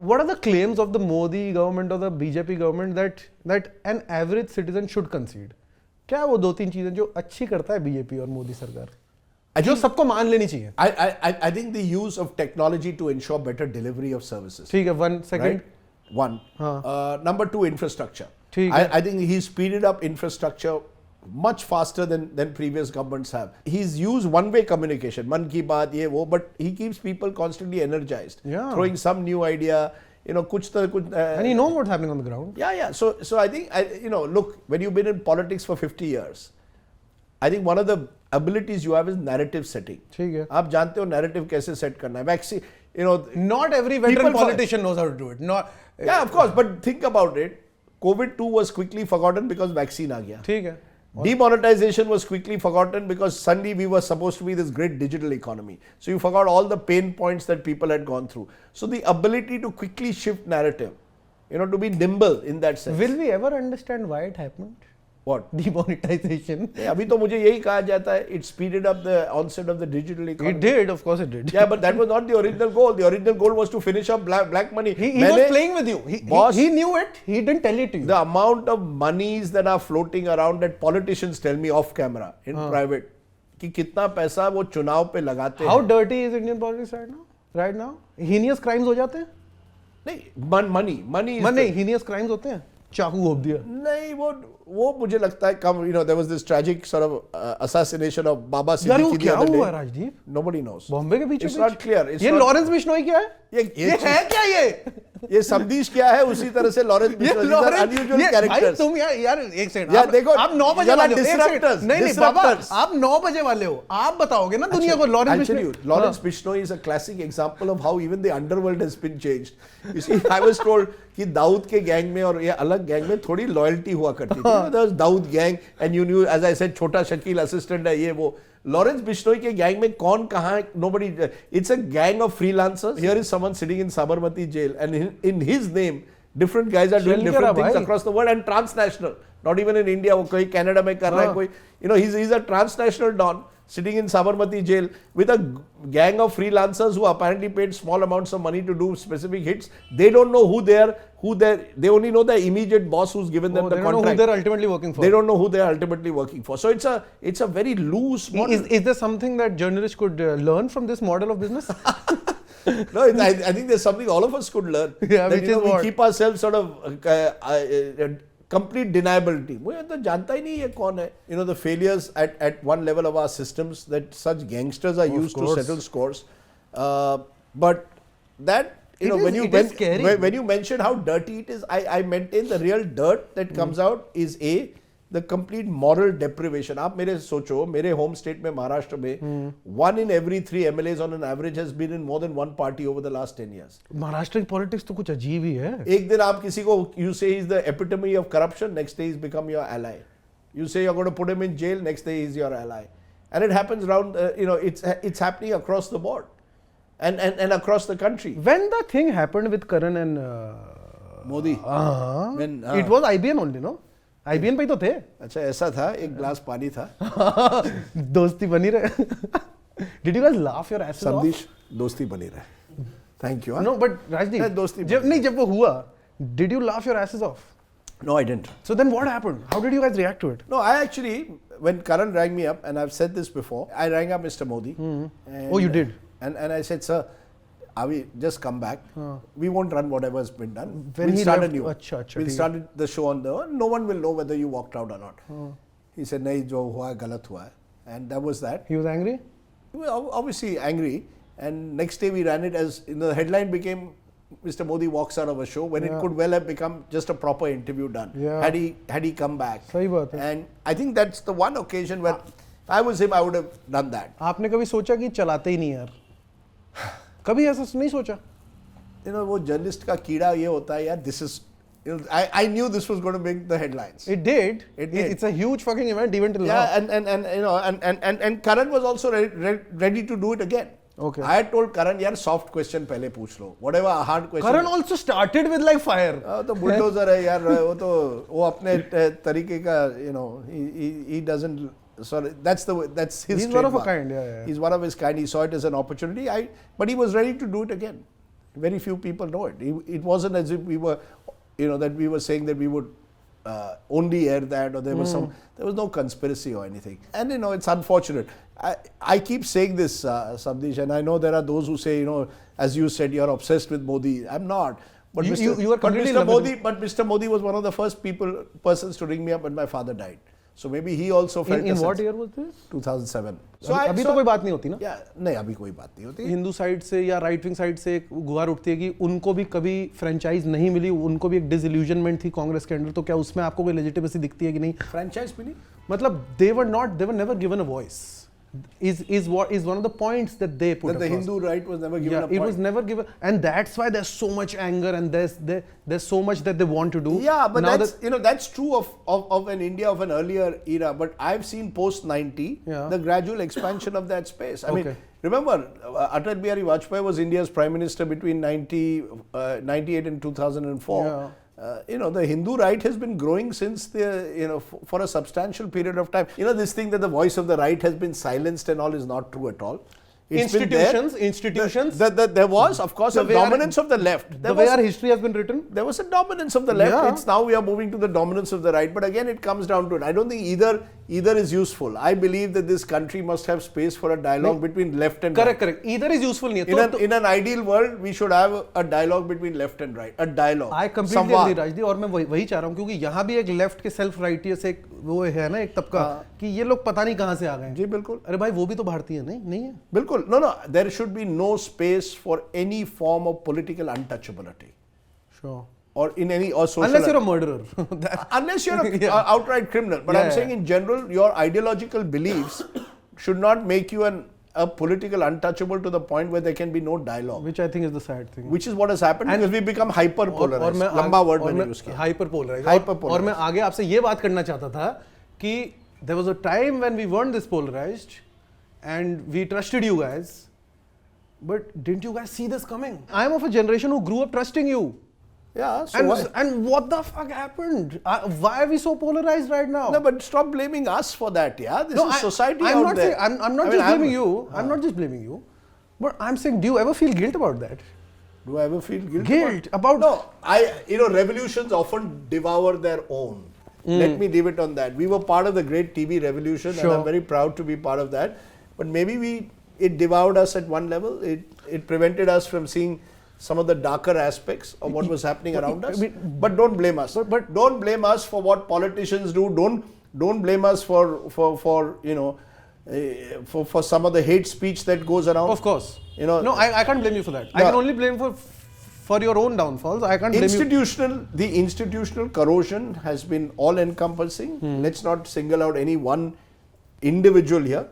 what are the claims of the Modi government or the BJP government that an average citizen should concede? क्या वो 2-3 चीजें जो अच्छी करता है बीजेपी और मोदी सरकार जो सबको मान लेनी चाहिए? I think the use of technology to ensure better delivery of services. ठीक है, 1 second. Right? One. Number 2, infrastructure. ठीक है. I think he's speeded up infrastructure much faster than previous governments have. He's used one-way communication, man ki baat, ye wo, but he keeps people constantly energized, throwing some new idea, kuch to kuch. And he knows what's happening on the ground. Yeah. So I think, look, when you've been in politics for 50 years, I think one of the abilities you have is narrative setting. ठीक है. आप जानते हो narrative कैसे set करना है. Vaccine, not every veteran politician knows how to do it. Yeah, of course, but think about it. COVID 2 was quickly forgotten because vaccine आ गया. ठीक है. Demonetization was quickly forgotten because suddenly we were supposed to be this great digital economy. So you forgot all the pain points that people had gone through. So the ability to quickly shift narrative, to be nimble in that sense. Will we ever understand why it happened? What? Demonetization. अभी तो मुझे यही कहा जाता है, it speeded up the onset of the digital economy. It did, of course it did. Yeah, but that was not the original goal. The original goal was to finish up black money. He was playing with you. He knew it. He didn't tell it to you. The amount of monies that are floating around that politicians tell me off camera, in private, कि कितना पैसा वो चुनाव पे लगाते हैं. How dirty is Indian politics right now? Heinous crimes हो जाते हैं? नहीं, money. Heinous crimes होते हैं? चाकू घोप दिया? नहीं, वो मुझे लगता है कम. there was this tragic sort of assassination of Baba Siddiqui the other day. क्या हुआ राजदीप? Nobody knows. बॉम्बे के बीच. It's not clear. ये लॉरेंस बिश्नोई क्या है? ये है क्या ये समदीश क्या है? उसी तरह से लॉरेंस बिश्नोई unusual characters. तुम यार एक सेकंड. यार देखो, आप 9 बजे वाले हो. नहीं बाबा, आप 9 बजे वाले हो. आप बताओगे ना दुनिया को Lawrence Bishnoi. Lawrence Bishnoi is a classic example of how even the underworld has been changed. You see, I was told कि दाऊद के गैंग में और ये अलग गैंग में थोड़ी लॉयल्टी हुआ करती थी. There was Dawood gang and you knew, as I said, छोटा शकील असिस्टेंट है ये वो. लॉरेंस बिश्नोई के गैंग में कौन कहाँ है? Nobody. It's a gang of freelancers. Here is someone sitting in Sabarmati jail, and in his name, different guys are doing different things across the world and transnational. Not even in India. वो कोई Canada में कर रहा है कोई. He's a transnational don sitting in Sabarmati jail with a gang of freelancers who apparently paid small amounts of money to do specific hits. They don't know who they are. They only know the immediate boss who's given them the contract. They don't know who they're ultimately working for. They don't know who they're ultimately working for. So it's a very loose model. Is there something that journalists could learn from this model of business? No, I think there's something all of us could learn. Yeah, that, which is we what? keep ourselves sort of complete deniability. मुझे तो जानता ही नहीं ये कौन है. The failures at one level of our systems, that such gangsters are used to settle scores. But that, when you mention how dirty it is, I maintain the real dirt that comes out is the complete moral deprivation. आप मेरे सोचो, मेरे home state में महाराष्ट्र में 1 in every 3 MLAs on an average has been in more than one party over the last 10 years. Maharashtra की politics तो कुछ अजीब ही है. एक दिन आप किसी को you say he's the epitome of corruption, next day he's become your ally. You say you're going to put him in jail, next day he's your ally. And it happens around, it's happening across the board and across the country. When the thing happened with Karan and Modi, it was IBN only, no? IBN पे तो थे. अच्छा ऐसा था, एक glass पानी था. दोस्ती बनी रहे. Did you guys laugh your asses off? Samdish, दोस्ती बनी रहे. Thank you. No, but Rajdeep, जब वो हुआ, did you laugh your asses off? No, I didn't. So then what happened? How did you guys react to it? No, I actually, when Karan rang me up, and I've said this before, I rang up Mr. Modi. And, oh, you did? And I said, sir, we just come back. We won't run whatever has been done. When we'll start anew. We'll start the show on no one will know whether you walked out or not. He said, nahi, jo hua galat hua. And that was that. He was angry? Well, obviously angry. And next day we ran it as, the headline became, Mr. Modi walks out of a show, when it could well have become just a proper interview done. Had he come back. And I think that's the one occasion where if I was him, I would have done that. आपने कभी सोचा कि चलाते ही नहीं यार? कभी ऐसा नहीं सोचा? वो जर्नलिस्ट का कीड़ा ये होता है यार, this is, I knew this was going to make the headlines. It did. It's a huge fucking event even till now. And Karan was also ready to do it again. Okay. I had told Karan, yaar, soft question पहले पूछ लो. Whatever a hard question. Karan also started with like fire. तो bulldozer है यार, वो अपने तरीके का, he doesn't. Sorry, that's his. He's trademark. one of a kind. Yeah. He's one of his kind. He saw it as an opportunity. But he was ready to do it again. Very few people know it. It wasn't as if we were, that we were saying that we would only air that, or there was no conspiracy or anything. And it's unfortunate. I keep saying this, Samdish, and I know there are those who say, as you said, you're obsessed with Modi. I'm not. But you are completely in love with him. Mr. Modi was one of the first persons to ring me up when my father died. So maybe he also felt. In what year was this? 2007. So अभी तो कोई बात नहीं होती ना? नहीं अभी कोई बात नहीं होती. हिंदू साइड से या राइट विंग साइड से एक गुहार उठती है कि उनको भी कभी फ्रेंचाइज नहीं मिली, उनको भी एक डिसइल्यूजनमेंट थी कांग्रेस के अंदर, तो क्या उसमें आपको कोई लेजिटिमेसी दिखती है कि नहीं? फ्रेंचाइज मिली? मतलब they were never given a voice. Is one of the points that they put that the across. Hindu right was never given a point. It was never given, and that's why there's so much anger and there's so much that they want to do. Yeah, but that's true of an India of an earlier era. But I've seen post 90 the gradual expansion of that space. I mean, remember, Atal Bihari Vajpayee was India's prime minister between 98 and 2004. Yeah. The Hindu right has been growing since for a substantial period of time. This thing that the voice of the right has been silenced and all is not true at all. Institutions. There was, of course, a dominance of the left. The way our history has been written. There was a dominance of the left. Yeah. It's now we are moving to the dominance of the right. But again, it comes down to it. I don't think either is useful. I believe that this country must have space for a dialogue between left and right. Correct. Either is useful. In an ideal world, we should have a dialogue between left and right. A dialogue. I completely agree, Rajdeep. और मैं वही चाह रहा हूँ, क्योंकि यहाँ भी एक लेफ्ट के सेल्फ राइटियस एक वो है ना, एक तबका कि ये लोग पता नहीं कहाँ से आ गए. जी बिल्कुल. अरे भाई वो भी तो भारतीय नहीं है. बिल्कुल. No. There should be no space for any form of political untouchability. Sure. Or in any social. Unless you're a murderer. Unless you're an outright criminal. But I'm saying in general, your ideological beliefs should not make you a political untouchable to the point where there can be no dialogue. Which I think is the sad thing. Which is what has happened, because we become hyper-polarized. लंबा word मैंने use किया. Hyper-polarized. और मैं आगे आपसे ये बात करना चाहता था कि there was a time when we weren't this polarized and we trusted you guys. But didn't you guys see this coming? I'm of a generation who grew up trusting you. Yeah, so and what the fuck happened? Why are we so polarized right now? No, but stop blaming us for that, yeah? This is society out there. I'm not just blaming you. I'm not just blaming you. But I'm saying, do you ever feel guilt about that? Do I ever feel guilt? Guilt about... No, revolutions often devour their own. Let me leave it on that. We were part of the great TV revolution, and I'm very proud to be part of that. But maybe it devoured us at one level. It prevented us from seeing some of the darker aspects of what was happening around us. But don't blame us. But don't blame us for what politicians do. Don't blame us for some of the hate speech that goes around. Of course. No, I can't blame you for that. No. I can only blame for your own downfalls. I can't blame you. The institutional corrosion has been all-encompassing. Let's not single out any one individual here.